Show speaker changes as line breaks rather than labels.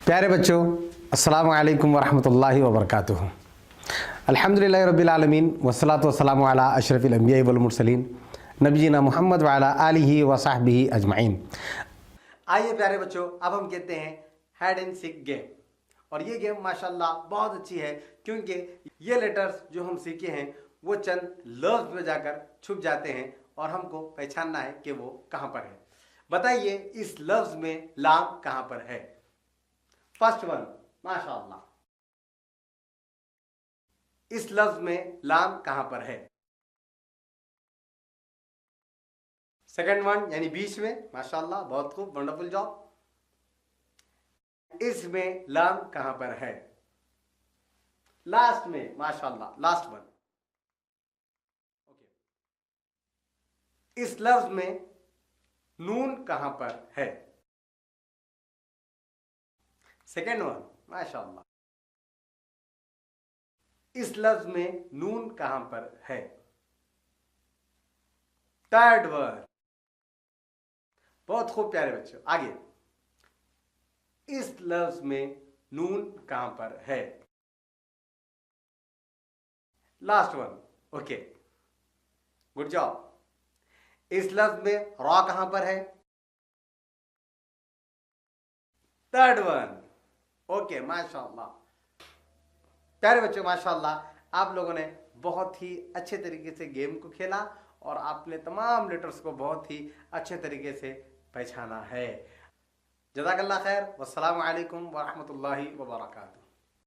प्यारे बच्चों, अस्सलामु अलैकुम वरहमतुल्लाहि वबरकातुहू। अल्हम्दुलिल्लाहि रब्बिल आलमीन वस्सलातु वस्सलामु अला अशरफिल अंबिया वल मुरसलीन नबीना मुहम्मद व अला आलिहि व सहबिहि अजमाइन। आइए प्यारे बच्चों, अब हम कहते हैं हाइड एंड सीक गेम। और ये गेम माशाल्लाह बहुत अच्छी है, क्योंकि ये लेटर्स जो हम सीखे हैं वो चंद लफ्ज में जाकर छुप जाते हैं और हमको पहचानना है कि वो कहाँ पर है। बताइए, इस लफ्ज में लाम कहाँ पर है? फर्स्ट वन, माशाअल्लाह, इस लफ्ज में लाम कहां पर है? सेकंड वन यानी बीच में, माशाअल्लाह, बहुत खूब, वंडरफुल जॉब। इसमें लाम कहां पर है? लास्ट में, माशाअल्लाह, लास्ट वन। ओके, इस लफ्ज में नून कहां पर है? सेकंड वन, माशाअल्लाह, इस लफ्ज में नून कहां पर है? थर्ड वन, बहुत खूब प्यारे बच्चों, आगे। इस लफ्ज में नून कहां पर है? Last one, okay, good job. इस लफ्ज में रॉ कहां पर है? थर्ड वन, ओके, माशाअल्लाह। प्यारे बच्चों, माशाअल्लाह, आप लोगों ने बहुत ही अच्छे तरीके से गेम को खेला और आपने तमाम लेटर्स को बहुत ही अच्छे तरीके से पहचाना है। जज़ाकल्लाह खैर। वस्सलामु अलैकुम वरहमतुल्लाहि वबरकातुहू।